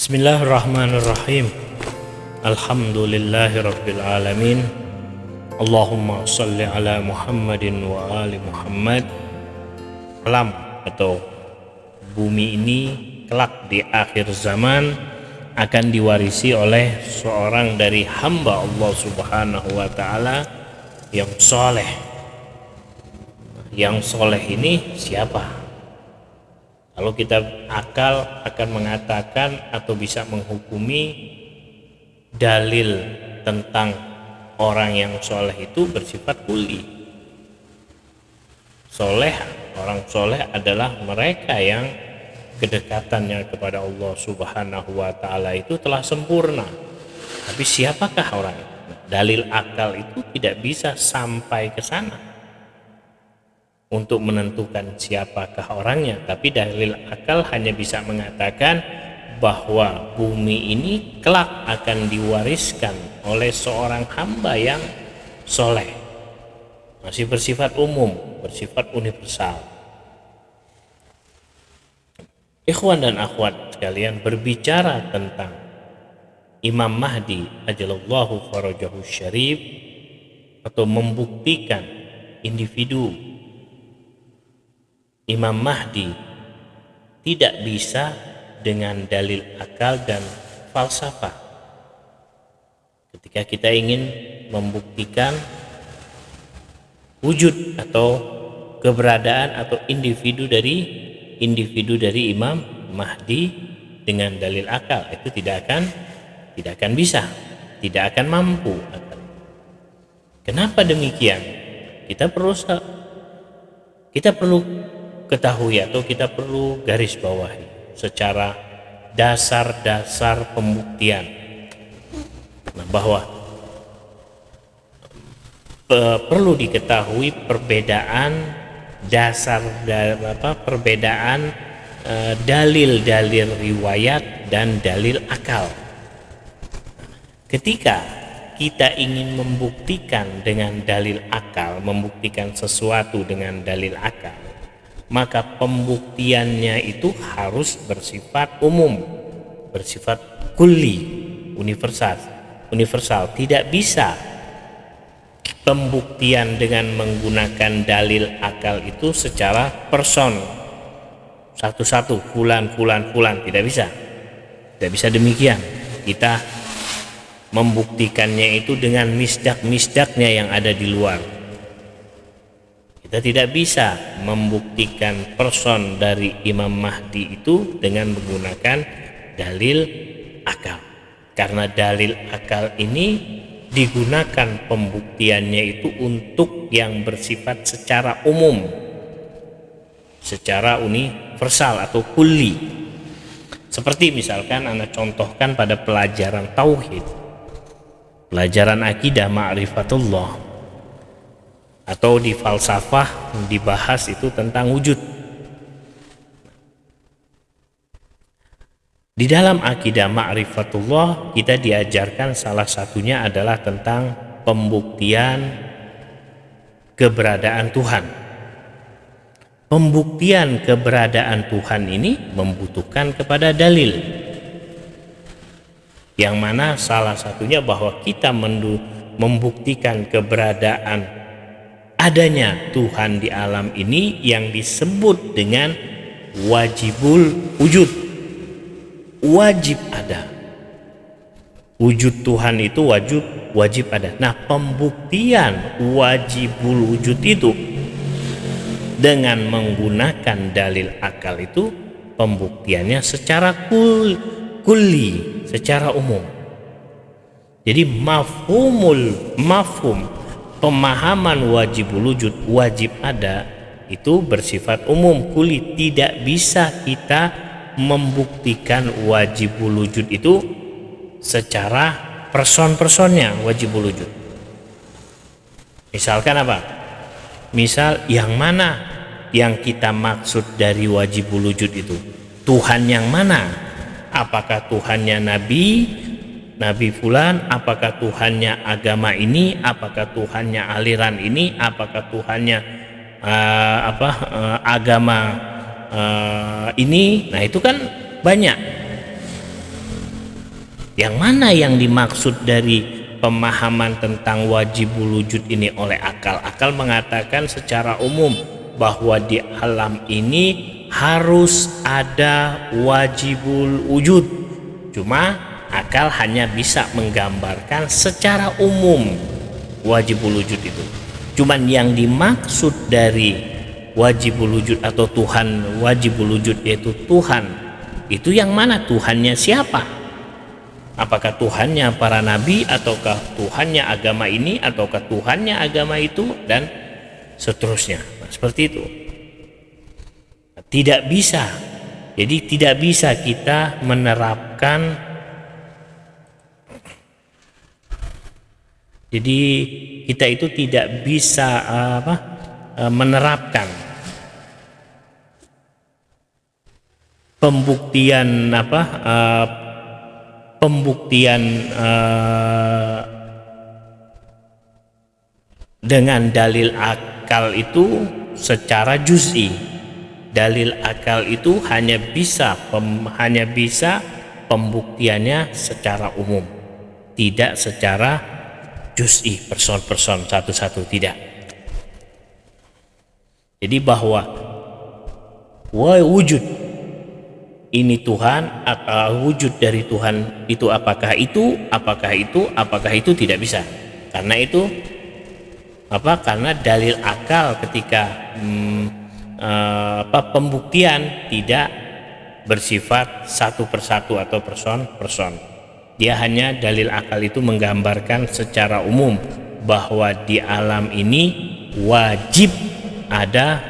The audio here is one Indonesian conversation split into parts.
Bismillahirrahmanirrahim. Alhamdulillahirabbil alamin. Allahumma shalli ala Muhammadin wa ali Muhammad. Alam atau bumi ini kelak di akhir zaman akan diwarisi oleh seorang dari hamba Allah Subhanahu wa taala yang soleh. Yang soleh ini siapa? Kalau kita akal akan mengatakan atau bisa menghukumi dalil tentang orang yang soleh itu bersifat kuli. Soleh, orang soleh adalah mereka yang kedekatannya kepada Allah Subhanahu wa taala itu telah sempurna. Tapi siapakah orang itu? Dalil akal itu tidak bisa sampai ke sana untuk menentukan siapakah orangnya, tapi dalil akal hanya bisa mengatakan bahwa bumi ini kelak akan diwariskan oleh seorang hamba yang soleh, masih bersifat umum, bersifat universal. Ikhwan dan akhwat sekalian, berbicara tentang Imam Mahdi ajalallahu farajahu syarif atau membuktikan individu Imam Mahdi tidak bisa dengan dalil akal dan falsafah. Ketika kita ingin membuktikan wujud atau keberadaan atau individu dari Imam Mahdi dengan dalil akal, itu tidak akan bisa, tidak akan mampu. Kenapa demikian? Kita perlu ketahui atau kita perlu garis bawahi secara dasar-dasar pembuktian, bahwa perlu diketahui perbedaan dasar perbedaan dalil-dalil riwayat dan dalil akal. Ketika kita ingin membuktikan dengan dalil akal, membuktikan sesuatu dengan dalil akal, maka pembuktiannya itu harus bersifat umum, bersifat kulli, universal. Tidak bisa pembuktian dengan menggunakan dalil akal itu secara person, satu-satu, fulan, tidak bisa demikian. Kita membuktikannya itu dengan misdak-misdaknya yang ada di luar. Kita tidak bisa membuktikan person dari Imam Mahdi itu dengan menggunakan dalil akal, karena dalil akal ini digunakan pembuktiannya itu untuk yang bersifat secara umum, secara universal atau kulli. Seperti misalkan Anda contohkan pada pelajaran tauhid, pelajaran akidah ma'rifatullah, atau di falsafah dibahas itu tentang wujud. Di dalam akidah ma'rifatullah kita diajarkan salah satunya adalah tentang pembuktian keberadaan Tuhan. Pembuktian keberadaan Tuhan ini membutuhkan kepada dalil, yang mana salah satunya bahwa kita membuktikan keberadaan adanya Tuhan di alam ini yang disebut dengan wajibul wujud. Wajib ada. Wujud Tuhan itu wajib ada. Nah, pembuktian wajibul wujud itu dengan menggunakan dalil akal itu pembuktiannya secara kulli, secara umum. Jadi mafhum pemahaman wajibul wujud, wajib ada, itu bersifat umum, kulli. Tidak bisa kita membuktikan wajibul wujud itu secara person-personnya wajibul wujud. Misalkan apa? Misal yang mana yang kita maksud dari wajibul wujud itu? Tuhan yang mana? Apakah Tuhannya Nabi fulan, apakah Tuhannya agama ini, apakah Tuhannya aliran ini, apakah Tuhannya agama ini? Nah, itu kan banyak. Yang mana yang dimaksud dari pemahaman tentang wajibul wujud ini oleh akal? Akal mengatakan secara umum bahwa di alam ini harus ada wajibul wujud. Cuma akal hanya bisa menggambarkan secara umum wajibul wujud itu. Cuman yang dimaksud dari wajibul wujud atau Tuhan wajibul wujud yaitu Tuhan, itu yang mana? Tuhannya siapa? Apakah Tuhannya para nabi, ataukah Tuhannya agama ini, ataukah Tuhannya agama itu, dan seterusnya. Nah, seperti itu. Tidak bisa. Jadi tidak bisa kita menerapkan. Jadi kita itu tidak bisa menerapkan pembuktian dengan dalil akal itu secara juz'i. Dalil akal itu hanya bisa pembuktiannya secara umum, tidak secara juz'i, person satu-satu, tidak. Jadi bahwa wujud ini Tuhan, atau wujud dari Tuhan itu apakah itu tidak bisa. Karena itu karena dalil akal ketika pembuktian tidak bersifat satu persatu atau person. Dia hanya dalil akal itu menggambarkan secara umum bahwa di alam ini wajib ada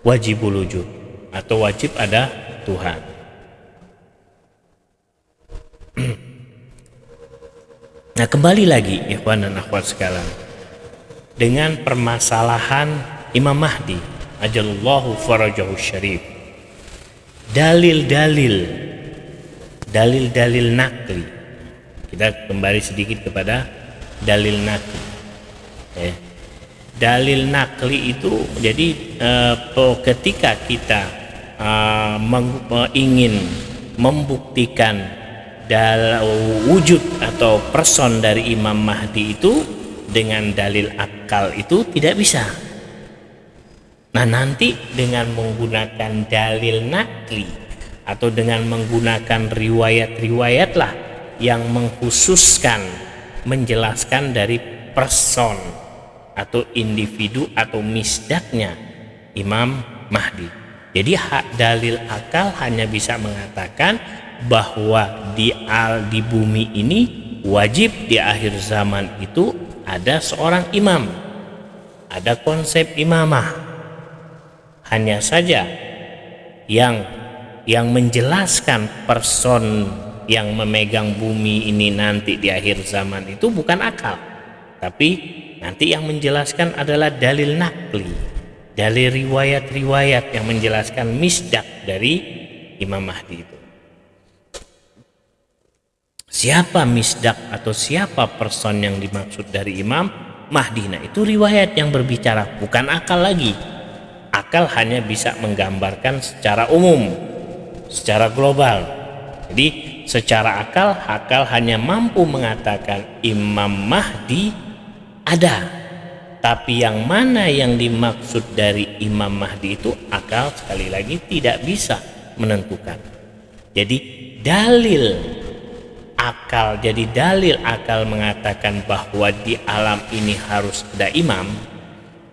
wajibul wujud atau wajib ada Tuhan. Nah, kembali lagi ikhwan dan akhwat sekalian dengan permasalahan Imam Mahdi ajallallahu farajahu syarif. Dalil-dalil nakli. Kita kembali sedikit kepada dalil nakli. Dalil nakli itu jadi ketika kita ingin membuktikan wujud atau person dari Imam Mahdi itu dengan dalil akal itu tidak bisa. Nah, nanti dengan menggunakan dalil nakli atau dengan menggunakan riwayat-riwayat lah yang mengkhususkan menjelaskan dari person atau individu atau misdaknya Imam Mahdi. Jadi dalil akal hanya bisa mengatakan bahwa di bumi ini wajib di akhir zaman itu ada seorang imam, ada konsep imamah. Hanya saja yang menjelaskan person yang memegang bumi ini nanti di akhir zaman itu bukan akal, tapi nanti yang menjelaskan adalah dalil nakli, dalil riwayat-riwayat yang menjelaskan misdak dari Imam Mahdi itu. Siapa misdak atau siapa person yang dimaksud dari Imam Mahdi? Nah, itu riwayat yang berbicara, bukan akal lagi. Akal hanya bisa menggambarkan secara umum, secara global. Jadi secara akal hanya mampu mengatakan Imam Mahdi ada. Tapi yang mana yang dimaksud dari Imam Mahdi itu akal sekali lagi tidak bisa menentukan. Jadi dalil akal mengatakan bahwa di alam ini harus ada imam,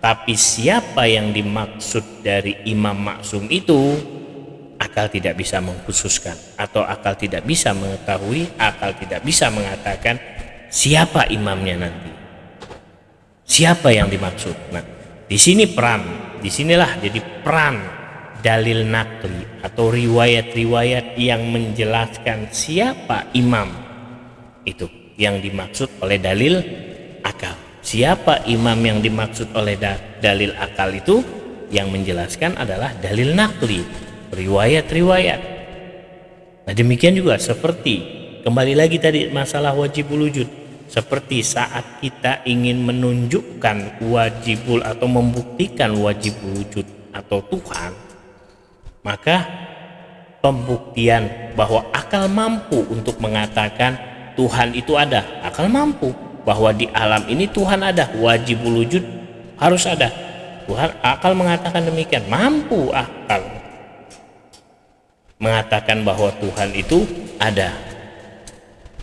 tapi siapa yang dimaksud dari imam maksum itu akal tidak bisa mengkhususkan, atau akal tidak bisa mengetahui, akal tidak bisa mengatakan siapa imamnya nanti, siapa yang dimaksud. Nah, disinilah jadi peran dalil nakli atau riwayat-riwayat yang menjelaskan siapa imam itu yang dimaksud oleh dalil akal. Siapa imam yang dimaksud oleh dalil akal itu yang menjelaskan adalah dalil nakli, riwayat-riwayat. Nah, demikian juga seperti kembali lagi tadi masalah wajibul wujud. Seperti saat kita ingin menunjukkan wajibul atau membuktikan wajibul wujud atau Tuhan, maka pembuktian bahwa akal akal mampu untuk mengatakan Tuhan itu ada. Akal mampu bahwa di alam ini Tuhan ada, wajibul wujud, harus ada. Tuhan, akal mengatakan demikian, mampu akal mengatakan bahwa Tuhan itu ada,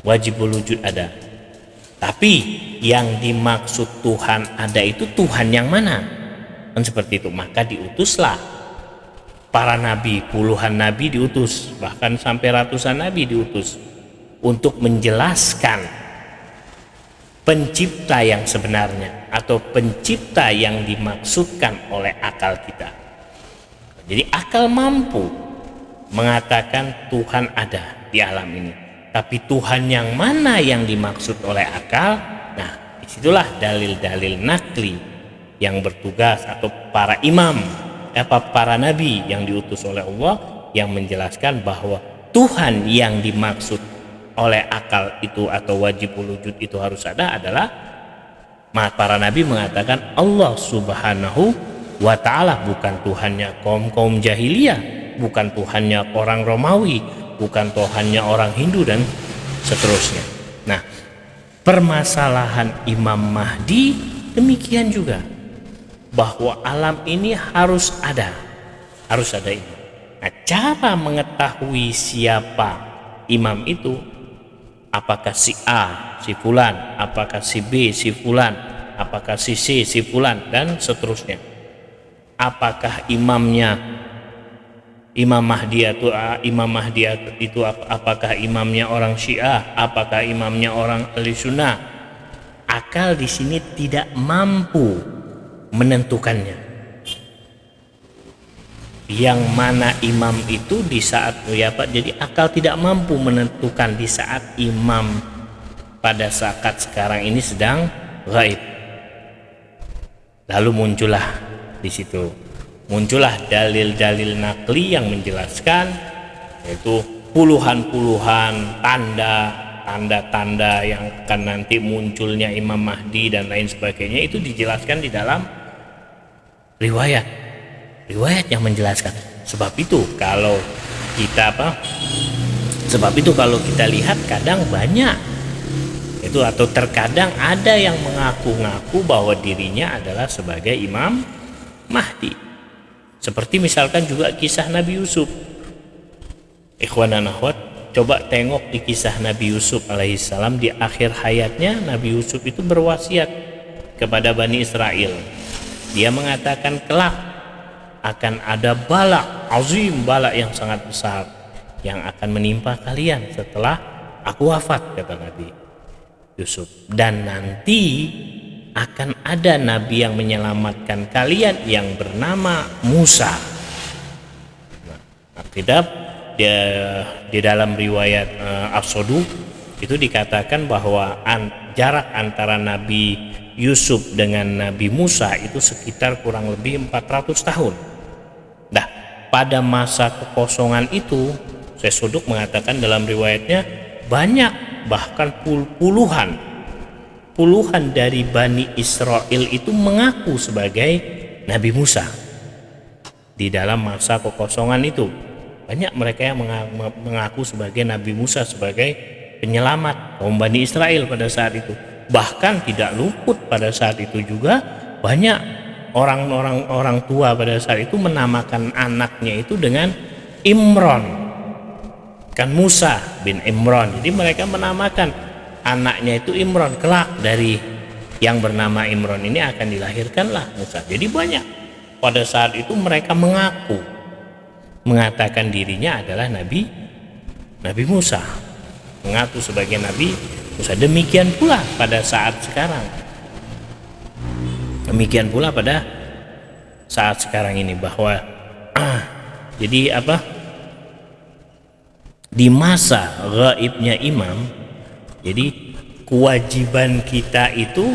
wajibul wujud ada. Tapi yang dimaksud Tuhan ada itu Tuhan yang mana? Kan seperti itu. Maka diutuslah para nabi, puluhan nabi diutus, bahkan sampai ratusan nabi diutus untuk menjelaskan pencipta yang sebenarnya atau pencipta yang dimaksudkan oleh akal kita. Jadi akal mampu mengatakan Tuhan ada di alam ini, tapi Tuhan yang mana yang dimaksud oleh akal? Nah, disitulah dalil-dalil nakli yang bertugas atau para imam, para nabi yang diutus oleh Allah yang menjelaskan bahwa Tuhan yang dimaksud oleh akal itu atau wajibul wujud itu harus ada adalah para nabi mengatakan Allah subhanahu wa ta'ala, bukan Tuhannya kaum jahiliyah, bukan Tuhannya orang Romawi, bukan Tuhannya orang Hindu dan seterusnya. Nah, permasalahan Imam Mahdi demikian juga, bahwa alam ini harus ada imam. Nah, cara mengetahui siapa imam itu, apakah si A, si fulan, apakah si B, si fulan, apakah si C, si fulan, dan seterusnya. Apakah imamnya Imam Mahdi itu apakah imamnya orang Syiah, apakah imamnya orang Ahli Sunnah? Akal di sini tidak mampu menentukannya. Yang mana imam itu di saat jadi akal tidak mampu menentukan di saat imam pada saat sekarang ini sedang gaib. Lalu muncullah dalil-dalil nakli yang menjelaskan, yaitu puluhan-puluhan tanda-tanda yang akan nanti munculnya Imam Mahdi dan lain sebagainya. Itu dijelaskan di dalam riwayat yang menjelaskan. Sebab itu kalau kita lihat kadang banyak itu, atau terkadang ada yang mengaku-ngaku bahwa dirinya adalah sebagai Imam Mahdi. Seperti misalkan juga kisah Nabi Yusuf. Ikhwan dan akhwat, coba tengok di kisah Nabi Yusuf alaihissalam. Di akhir hayatnya Nabi Yusuf itu berwasiat kepada Bani Israel. Dia mengatakan kelak akan ada bala azim, bala yang sangat besar yang akan menimpa kalian setelah aku wafat, kata Nabi Yusuf. Dan nanti akan ada nabi yang menyelamatkan kalian yang bernama Musa. Nah, di dalam riwayat As-Saduq itu dikatakan bahwa jarak antara Nabi Yusuf dengan Nabi Musa itu sekitar kurang lebih 400 tahun. Nah, pada masa kekosongan itu, Syekh Saduq mengatakan dalam riwayatnya banyak, bahkan puluhan dari Bani Israel itu mengaku sebagai Nabi Musa. Di dalam masa kekosongan itu banyak mereka yang mengaku sebagai Nabi Musa, sebagai penyelamat kaum Bani Israel pada saat itu. Bahkan tidak luput pada saat itu juga banyak orang tua pada saat itu menamakan anaknya itu dengan Imron, kan Musa bin Imron. Jadi mereka menamakan anaknya itu Imron. Kelak dari yang bernama Imron ini akan dilahirkanlah Musa. Jadi banyak pada saat itu mereka mengatakan dirinya adalah Nabi Musa, mengaku sebagai Nabi Musa. Demikian pula pada saat sekarang. Demikian pula pada saat sekarang ini, bahwa jadi di masa gaibnya imam, jadi kewajiban kita itu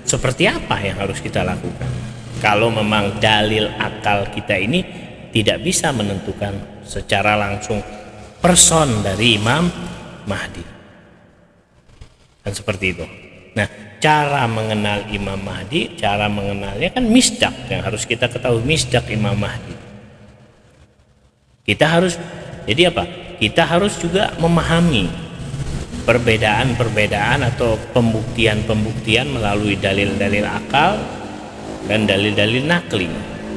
seperti apa yang harus kita lakukan kalau memang dalil akal kita ini tidak bisa menentukan secara langsung person dari Imam Mahdi. Kan seperti itu. Nah, cara mengenal Imam Mahdi, cara mengenalnya kan misdak yang harus kita ketahui, misdak Imam Mahdi. Kita harus, jadi apa? kita harus juga memahami perbedaan-perbedaan atau pembuktian-pembuktian melalui dalil-dalil akal dan dalil-dalil nakli.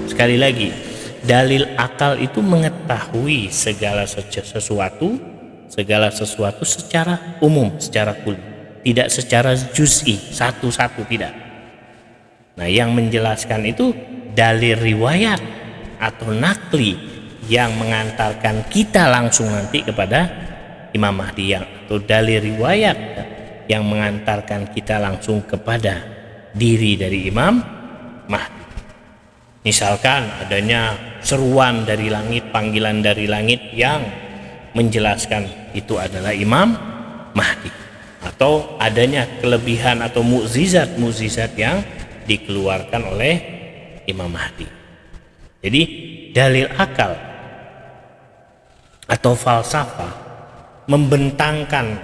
Sekali lagi, dalil akal itu mengetahui segala sesuatu secara umum, secara kuli, tidak secara juz'i, satu-satu, tidak. Nah, yang menjelaskan itu dalil riwayat atau nakli yang mengantarkan kita langsung nanti kepada Imam Mahdi, atau dalil riwayat yang mengantarkan kita langsung kepada diri dari Imam Mahdi. Misalkan adanya seruan dari langit, panggilan dari langit yang menjelaskan itu adalah Imam Mahdi, atau adanya kelebihan atau mukjizat yang dikeluarkan oleh Imam Mahdi. Jadi dalil akal atau falsafah membentangkan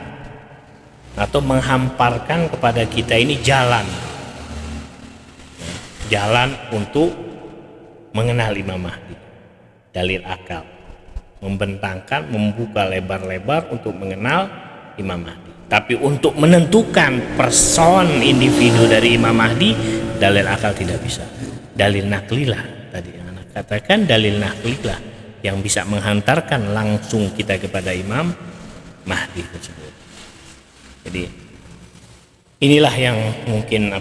atau menghamparkan kepada kita ini jalan untuk mengenal Imam Mahdi. Dalil akal membentangkan, membuka lebar-lebar untuk mengenal Imam Mahdi. Tapi untuk menentukan person individu dari Imam Mahdi, dalil akal tidak bisa. Dalil naklilah, tadi yang anak katakan, dalil naklilah yang bisa menghantarkan langsung kita kepada Imam Mahdi tersebut. Jadi inilah yang mungkin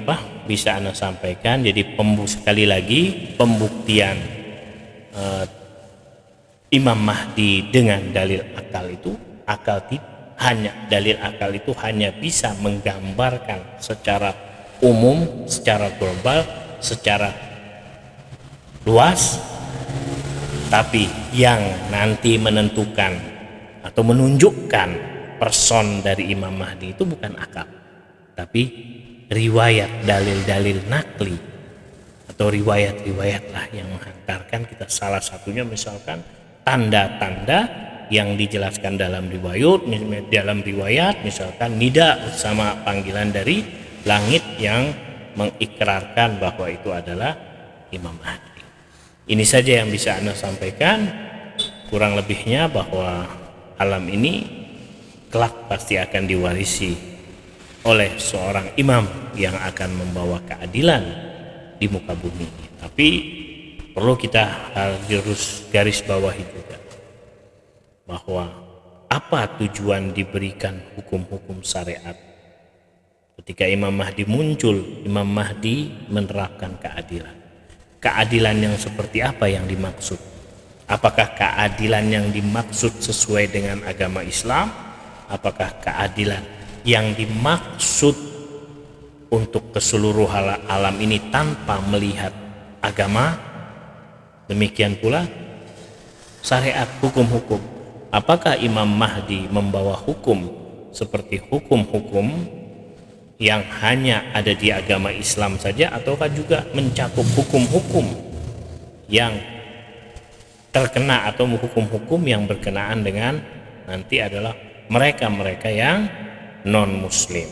bisa Anda sampaikan. Jadi sekali lagi, pembuktian Imam Mahdi dengan dalil akal itu, dalil akal itu hanya bisa menggambarkan secara umum, secara global, secara luas, tapi yang nanti menentukan atau menunjukkan person dari Imam Mahdi itu bukan akal, tapi riwayat, dalil-dalil nakli atau riwayat-riwayatlah yang menghantarkan kita. Salah satunya misalkan tanda-tanda yang dijelaskan dalam riwayat, misalkan nida sama panggilan dari langit yang mengikrarkan bahwa itu adalah Imam Mahdi. Ini saja yang bisa Anda sampaikan. Kurang lebihnya bahwa alam ini kelak pasti akan diwarisi oleh seorang imam yang akan membawa keadilan di muka bumi. Tapi perlu kita harus garis bawahi juga bahwa apa tujuan diberikan hukum-hukum syariat. Ketika Imam Mahdi muncul, Imam Mahdi menerapkan keadilan. Keadilan yang seperti apa yang dimaksud? Apakah keadilan yang dimaksud sesuai dengan agama Islam? Apakah keadilan yang dimaksud untuk keseluruhan alam ini tanpa melihat agama? Demikian pula syariat, hukum-hukum. Apakah Imam Mahdi membawa hukum seperti hukum-hukum yang hanya ada di agama Islam saja, ataukah juga mencakup hukum-hukum yang terkena atau hukum-hukum yang berkenaan dengan nanti adalah mereka-mereka yang non-muslim?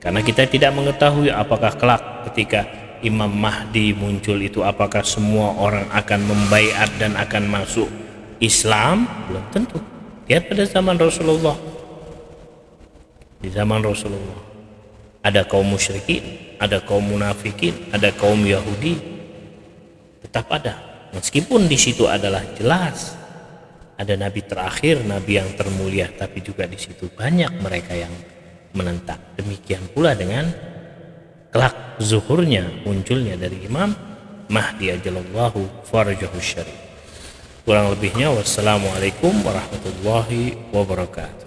Karena kita tidak mengetahui apakah kelak ketika Imam Mahdi muncul itu apakah semua orang akan membaiat dan akan masuk Islam? Belum tentu. Lihat pada zaman Rasulullah. Di zaman Rasulullah ada kaum musyrikin, ada kaum munafikin, ada kaum Yahudi. Tetap ada. Meskipun di situ adalah jelas ada nabi terakhir, nabi yang termulia, tapi juga di situ banyak mereka yang menentang. Demikian pula dengan kelak zuhurnya, munculnya dari Imam Mahdi ajalallahu farajahu syarif. Kurang lebihnya, wassalamualaikum warahmatullahi wabarakatuh.